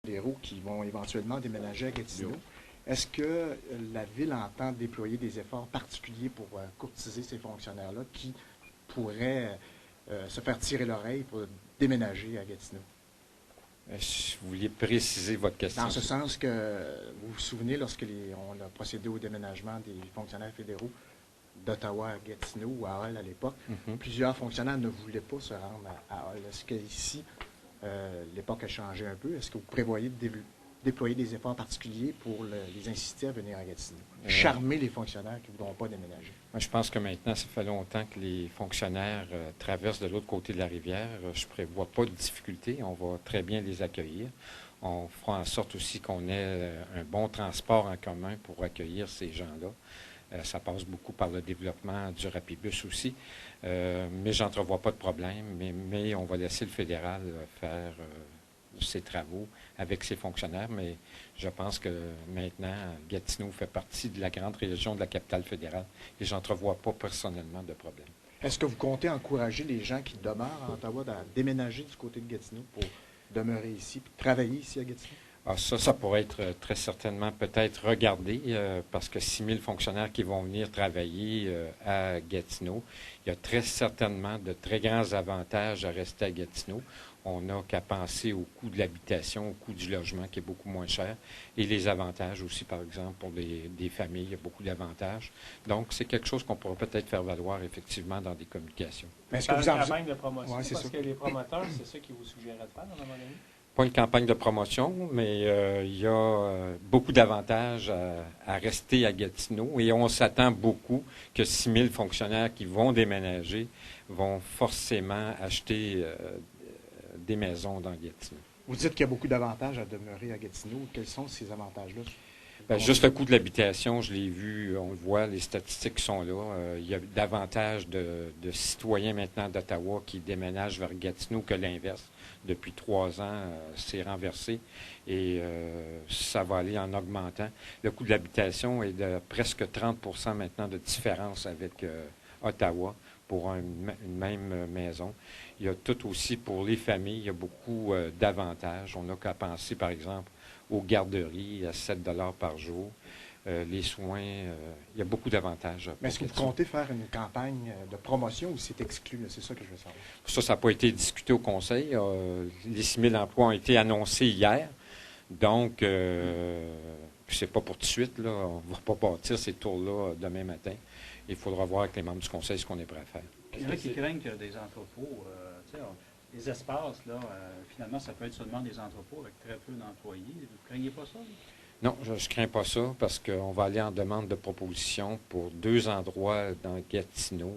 fédéraux qui vont éventuellement déménager à Gatineau. Est-ce que la Ville entend déployer des efforts particuliers pour courtiser ces fonctionnaires-là qui pourraient se faire tirer l'oreille pour déménager à Gatineau? Vous vouliez préciser votre question? Dans ce sens que vous vous souvenez, lorsqu'on a procédé au déménagement des fonctionnaires fédéraux d'Ottawa à Gatineau ou à Hull à l'époque, plusieurs fonctionnaires ne voulaient pas se rendre à Hull. Est-ce qu'ici, l'époque a changé un peu? Est-ce que vous prévoyez de déployer des efforts particuliers pour les inciter à venir à Gatineau? Charmer les fonctionnaires qui ne voudront pas déménager? Moi, je pense que maintenant, ça fait longtemps que les fonctionnaires traversent de l'autre côté de la rivière. Je ne prévois pas de difficulté. On va très bien les accueillir. On fera en sorte aussi qu'on ait un bon transport en commun pour accueillir ces gens-là. Ça passe beaucoup par le développement du Rapibus aussi. Mais je n'entrevois pas de problème. Mais on va laisser le fédéral faire ses travaux avec ses fonctionnaires. Mais je pense que maintenant, Gatineau fait partie de la grande région de la capitale fédérale et je n'entrevois pas personnellement de problème. Est-ce que vous comptez encourager les gens qui demeurent à Ottawa à déménager du côté de Gatineau pour demeurer ici et travailler ici à Gatineau? Ça pourrait être très certainement peut-être regardé parce que 6 000 fonctionnaires qui vont venir travailler à Gatineau, il y a très certainement de très grands avantages à rester à Gatineau. On n'a qu'à penser au coût de l'habitation, au coût du logement qui est beaucoup moins cher et les avantages aussi, par exemple, pour des familles, il y a beaucoup d'avantages. Donc, c'est quelque chose qu'on pourrait peut-être faire valoir effectivement dans des communications. Mais est-ce que vous en campagne de promotion, parce que les promoteurs, c'est ça qu'ils vous suggéraient de faire à un moment donné? Pas une campagne de promotion, mais il y a beaucoup d'avantages à rester à Gatineau et on s'attend beaucoup que 6 000 fonctionnaires qui vont déménager vont forcément acheter des maisons dans Gatineau. Vous dites qu'il y a beaucoup d'avantages à demeurer à Gatineau. Quels sont ces avantages-là? Bien, juste le coût de l'habitation, je l'ai vu, on le voit, les statistiques sont là. Il y a davantage de citoyens maintenant d'Ottawa qui déménagent vers Gatineau que l'inverse. Depuis 3 ans, c'est renversé et ça va aller en augmentant. Le coût de l'habitation est de presque 30 % maintenant de différence avec Ottawa pour une même maison. Il y a tout aussi pour les familles, il y a beaucoup d'avantages. On n'a qu'à penser, par exemple, aux garderies à 7 $ par jour. Les soins, il y a beaucoup d'avantages. Mais est-ce que vous comptez faire une campagne de promotion ou c'est exclu? C'est ça que je veux savoir. Ça n'a pas été discuté au Conseil. Les 6 000 emplois ont été annoncés hier. Donc, c'est pas pour tout de suite. Là. On ne va pas bâtir ces tours-là demain matin. Il faudra voir avec les membres du Conseil ce qu'on est prêt à faire. Il y en a qui craignent que des entrepôts, les espaces, là, finalement, ça peut être seulement des entrepôts avec très peu d'employés. Vous ne craignez pas ça? Non, je ne crains pas ça parce qu'on va aller en demande de proposition pour 2 endroits dans Gatineau,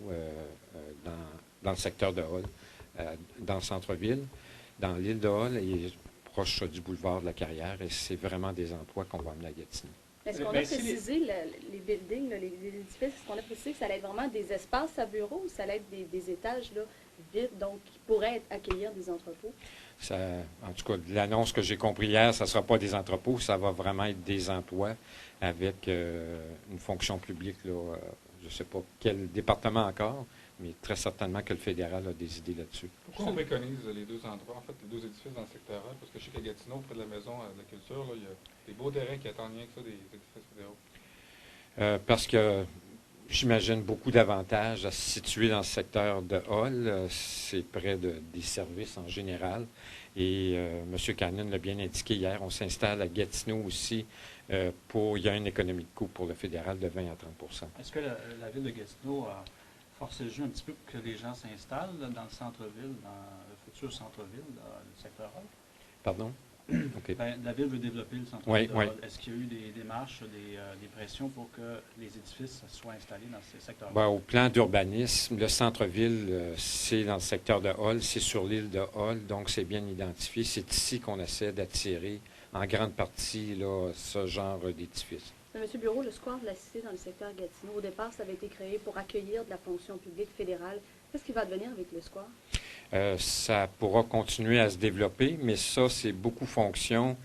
dans le secteur de Hull, dans le centre-ville, dans l'île de Hull et proche du boulevard de la Carrière. Et c'est vraiment des emplois qu'on va amener à Gatineau. Est-ce qu'on a précisé les buildings, les édifices, est-ce qu'on a précisé que ça allait être vraiment des espaces à bureaux ou ça allait être des étages là, vides, donc qui pourraient accueillir des entrepôts? Ça, en tout cas, l'annonce que j'ai compris hier, ça ne sera pas des entrepôts, ça va vraiment être des emplois avec une fonction publique. Là, je ne sais pas quel département encore, mais très certainement que le fédéral a des idées là-dessus. Pourquoi on préconise les 2 endroits, en fait, les 2 édifices dans le secteur A? Parce que je sais qu'à Gatineau, près de la Maison de la Culture, là, il y a des beaux terrains qui attendent rien que ça des édifices fédéraux. Parce que j'imagine beaucoup d'avantages à se situer dans le secteur de Hull. C'est près des services en général. Et M. Cannon l'a bien indiqué hier, on s'installe à Gatineau aussi. Il y a une économie de coût pour le fédéral de 20 à 30 %. Est-ce que la ville de Gatineau a forcé le jeu un petit peu pour que les gens s'installent dans le centre-ville, dans le futur centre-ville, dans le secteur Hull? Pardon? Okay. La ville veut développer le centre-ville de Hull. Oui. Est-ce qu'il y a eu des démarches, des pressions pour que les édifices soient installés dans ces secteurs-là? Bien, au plan d'urbanisme, le centre-ville, c'est dans le secteur de Hull, c'est sur l'île de Hull, donc c'est bien identifié. C'est ici qu'on essaie d'attirer en grande partie là, ce genre d'édifice. Monsieur Bureau, le square de la Cité dans le secteur Gatineau, au départ, ça avait été créé pour accueillir de la fonction publique fédérale. Qu'est-ce qui va devenir avec le square? Ça pourra continuer à se développer, mais ça, c'est beaucoup fonction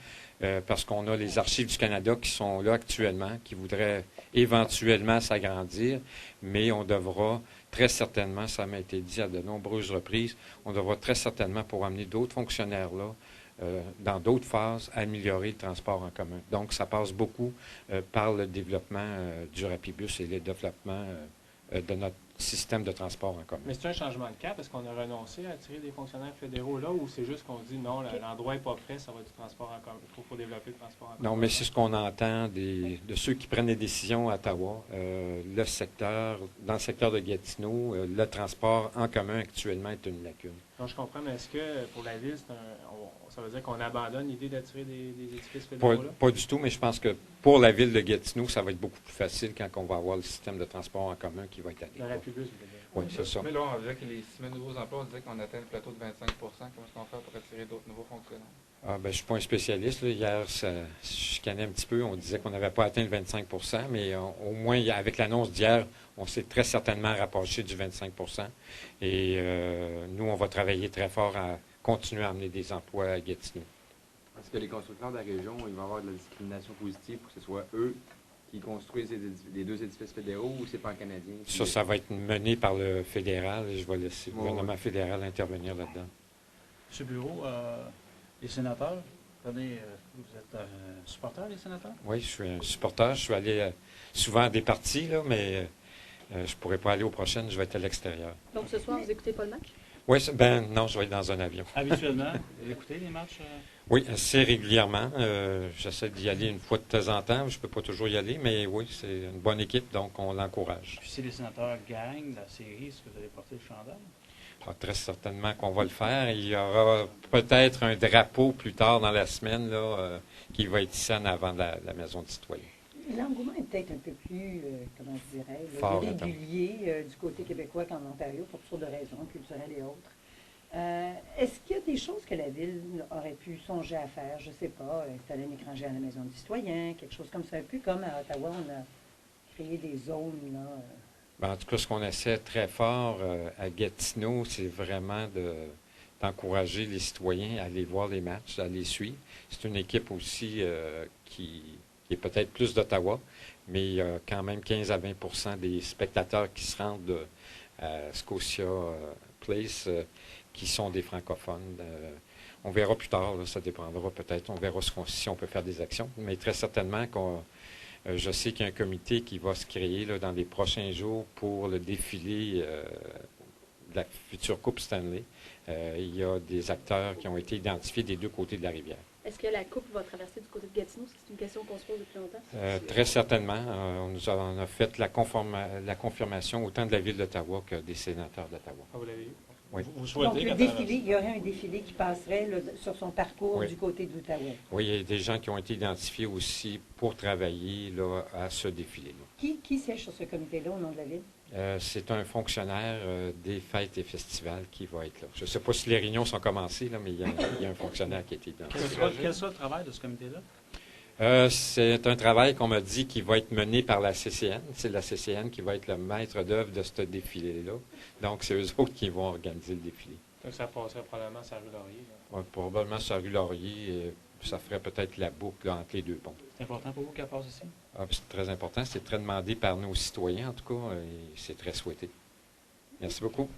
parce qu'on a les archives du Canada qui sont là actuellement, qui voudraient éventuellement s'agrandir, mais on devra très certainement, ça m'a été dit à de nombreuses reprises, on devra très certainement, pour amener d'autres fonctionnaires là, dans d'autres phases, améliorer le transport en commun. Donc, ça passe beaucoup par le développement du Rapibus et le développement de notre système de transport en commun. Mais c'est un changement de cap? Est-ce qu'on a renoncé à attirer des fonctionnaires fédéraux là, ou c'est juste qu'on dit non, l'endroit n'est pas prêt, ça va être du transport en commun? Il faut développer le transport en commun. Non, mais c'est ce qu'on entend de ceux qui prennent les décisions à Ottawa. Le secteur, dans le secteur de Gatineau, le transport en commun actuellement est une lacune. Donc, je comprends, mais est-ce que pour la Ville, ça veut dire qu'on abandonne l'idée d'attirer des édifices fédéraux là? Pas du tout, mais je pense que pour la Ville de Gatineau, ça va être beaucoup plus facile quand on va avoir le système de transport en commun qui va être adéquat. Le Rapibus, vous voulez dire? Oui, c'est ça. Mais là, on disait que les 6 000 nouveaux emplois, on disait qu'on atteint le plateau de 25 Comment est-ce qu'on fait pour attirer d'autres nouveaux fonctionnaires? Ah, ben, je ne suis pas un spécialiste. Là. Hier, je chicanais un petit peu. On disait qu'on n'avait pas atteint le 25 mais au moins, avec l'annonce d'hier, on s'est très certainement rapproché du 25 Et nous, on va travailler très fort à continuer à amener des emplois à Gatineau. Est-ce que les constructeurs de la région, ils vont avoir de la discrimination positive pour que ce soit eux qui construisent les deux édifices fédéraux ou c'est pas un Canadien? Ça va être mené par le fédéral. Je vais laisser le gouvernement fédéral intervenir là-dedans. M. Bureau, les sénateurs, vous êtes supporter des sénateurs? Oui, je suis un supporter. Je suis allé souvent à des parties, là, mais je ne pourrai pas aller aux prochaines. Je vais être à l'extérieur. Donc, ce soir, vous écoutez pas le match? Oui, non, je vais être dans un avion. Habituellement, vous écoutez les matchs? Oui, assez régulièrement. J'essaie d'y aller une fois de temps en temps. Je ne peux pas toujours y aller, mais oui, c'est une bonne équipe, donc on l'encourage. Puis si les sénateurs gagnent la série, est-ce que vous allez porter le chandail? Très certainement qu'on va le faire. Il y aura peut-être un drapeau plus tard dans la semaine là, qui va être ici en avant de la Maison du citoyen. L'engouement est peut-être un peu plus, comment je dirais, Fort, régulier du côté québécois qu'en Ontario, pour toutes sortes de raisons, culturelles et autres. Est-ce qu'il y a des choses que la Ville aurait pu songer à faire? Je ne sais pas, installer un écran géant à la Maison du citoyen, quelque chose comme ça, un peu comme à Ottawa, on a créé des zones, là. Ben, en tout cas, ce qu'on essaie très fort à Gatineau, c'est vraiment d'encourager les citoyens à aller voir les matchs, à les suivre. C'est une équipe aussi qui est peut-être plus d'Ottawa, mais il y a quand même 15 à 20 des spectateurs qui se rendent à Scotia Place qui sont des francophones. On verra plus tard, là, ça dépendra peut-être. On verra si on peut faire des actions, mais très certainement je sais qu'il y a un comité qui va se créer là, dans les prochains jours pour le défilé de la future Coupe Stanley. Il y a des acteurs qui ont été identifiés des deux côtés de la rivière. Est-ce que la Coupe va traverser du côté de Gatineau? C'est une question qu'on se pose depuis longtemps. Très certainement. On a fait la confirmation autant de la Ville d'Ottawa que des sénateurs d'Ottawa. Ah, vous l'avez eu? Oui. Vous souhaitez Donc, il y aurait un défilé qui passerait là, sur son parcours du côté d'Ottawa. Oui, il y a des gens qui ont été identifiés aussi pour travailler là, à ce défilé-là. Qui siège sur ce comité-là au nom de la Ville? C'est un fonctionnaire des fêtes et festivals qui va être là. Je ne sais pas si les réunions sont commencées, là, mais il y a un fonctionnaire qui a été identifié. Quel sera le travail de ce comité-là? C'est un travail qu'on m'a dit qui va être mené par la CCN. C'est la CCN qui va être le maître d'œuvre de ce défilé-là. Donc, c'est eux autres qui vont organiser le défilé. Donc, ça passerait probablement sur la rue Laurier. Ouais, probablement sur la rue Laurier. Ça ferait peut-être la boucle là, entre les deux ponts. C'est important pour vous qu'elle passe ici? C'est très important. C'est très demandé par nos citoyens, en tout cas, et c'est très souhaité. Merci beaucoup.